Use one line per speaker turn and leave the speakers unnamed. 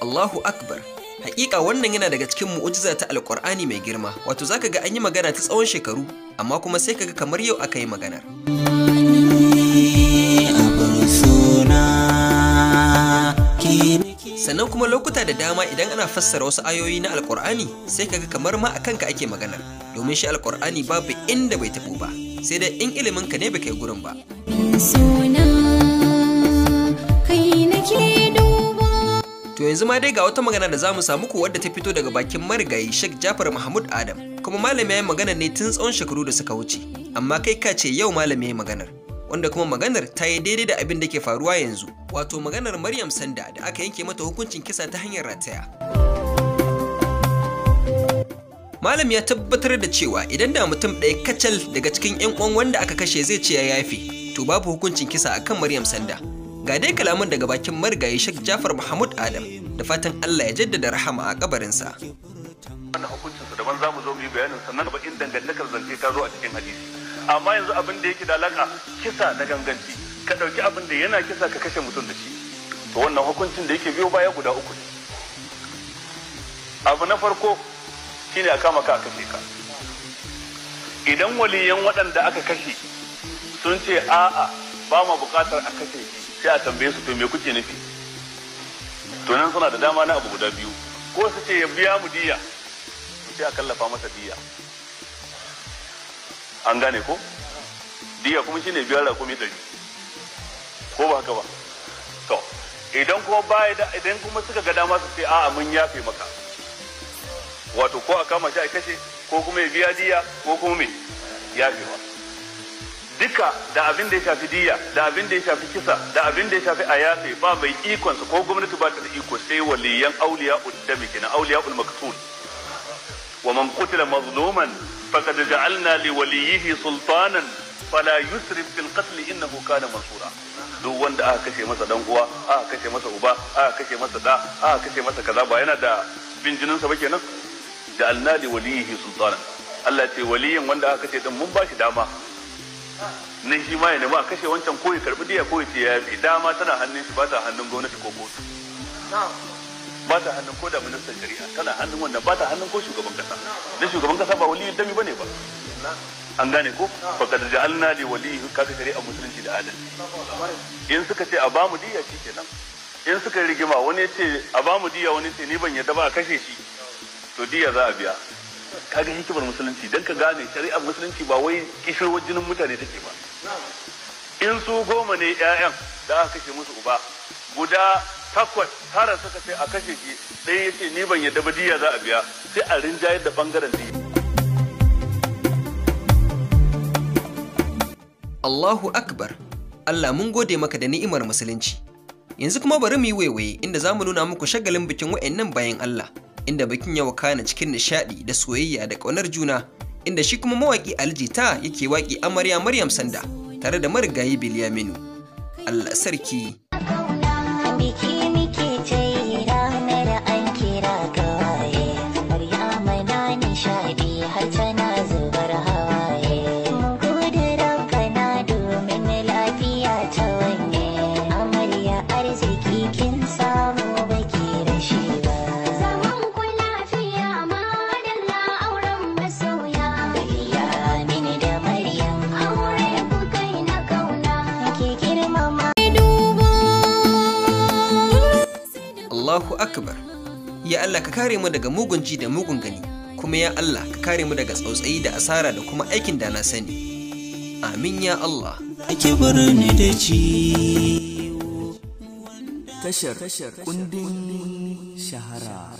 Allahu Akbar. Hakika wannan yana daga cikin mu'ujiza ta Alƙur'ani mai girma. Wato zaka ga an yi magana ta tsawon shekaru, amma kuma sai kaga kamar yau aka yi maganar. Sannan kuma lokuta da dama idan ana fassara wasu ayoyi na Alƙur'ani sai kaga kamar ma a kanka ake maganar. Domin shi Alƙur'ani babu inda bai taɓo ba, sai dai in ilimin ka ne bai kai gurin ba. To yanzu ma dai ga wata magana da za mu samu ku wadda ta fito daga bakin marigayi Sheikh Jafar Mahmud Adam, kuma malami ya yi magana ne tun tsawon shekaru da suka wuce, amma kai ka ce yau malami ya yi maganar, wanda kuma maganar ta yi daidai da abin da ke faruwa yanzu, wato maganar Maryam Sanda da aka yanke mata hukuncin kisa ta hanyar rataya. Malam ya tabbatar da cewa idan da mutum ɗaya kacal daga cikin 'yan uwan wanda aka kashe zai ce ya yafe, to babu hukuncin kisa akan Maryam Sanda. Ga dai kalaman daga bakin marigayi Sheikh Jafar Mahmud Adam, da fatan Allah ya jaddada rahama a kabarinsa.
Wannan hukuncinsa daban za mu zo mu yi bayanin sannan ba in dangantakar zance ta zo a cikin hadisi. Amma yanzu abin da yake da alaka kisa na ganganci, ka ɗauki abin da yana kisa ka kashe mutum da shi. To wannan hukuncin da yake biyo baya guda uku ne. Abu na farko shine a kama ka a kashe ka. Idan waliyan waɗanda aka kashe sun ce a'a ba ma buƙatar a kashe shi, sai a tambaye su to me kuke nufi. To nan suna da dama na abu guda biyu, ko su ce ya biya mu diya, sai a kallafa masa diya. An gane ko? Diya kuma shine biyar rakumi 100, ko ba haka ba? To idan kuma idan kuma suka ga dama su ce a'a mun yafe maka, wato ko a kama shi a kashe, ko kuma ya biya diya, ko kuma me yafewa. Duka da abin da ya shafi diya, da abin da ya shafi kisa, da abin da ya shafi a yafe ba mai ikonsa, ko gwamnati ba ta da iko, sai waliyan auliya uddami kenan, auliya ul maktul. Wa man qutila mazluman faqad ja'alna li waliyhi sultanan fala yusrif fil qatl innahu kana mansura. Duk wanda aka kashe masa dan uwa, aka kashe masa uba, aka kashe masa da, aka kashe masa kaza, ba yana da bin jinin sa ba kenan. Ja'alna li waliyhi sultanan. Allah ce waliyin wanda aka kashe din mun ba shi dama nan shi ma ya nemi a kashe wancan, ko ya karbi diya, ko ya ce ya yafi. Dama tana hannun shi, ba ta hannun gwamnati ko kotu, ba ta hannun ko da ministan shari'a, tana hannun wannan, ba ta hannun ko shugaban kasa. Dan shugaban kasa ba waliyin dami bane ba. An gane ko? Faqad ja'alna li waliyhi, kaga shari'a musulunci da adalci. In suka ce a ba mu diya shikenan. In suka rigima, wani ya ce a ba mu diya, wani ce ni ban yadda ba a kashe shi, to diya za a biya. Kaga hikimar musulunci, dan ka gane shari'ar musulunci ba wai kishirwar jinin mutane take ba. In su 10 ne 'ya'yan da aka kashe musu uba, guda 8 tara suka ce a kashe shi, ɗaya ya ce ni ban yadda ba diya za a biya, sai a rinjayar da bangaren diya.
Allahu Akbar. Allah mun gode maka da ni'imar musulunci. Yanzu kuma bari mu yi waiwaye inda za mu nuna muku shagalin bikin wa'annan bayan Allah, inda bikin ya wakana cikin nishadi da soyayya da ƙaunar juna, inda shi kuma mawaƙi Aljita yake waƙi amarya Maryam Sanda tare da marigayi Bilyaminu. Allah sarki. Allahu Akbar. Ya Allah ka kare mu daga mugun ji da mugun gani, kuma ya Allah ka kare mu daga tsautsayi da asara da kuma aikin da na sani. Amin ya Allah.
Ake barni da ciwo. Tashar kundin shahara.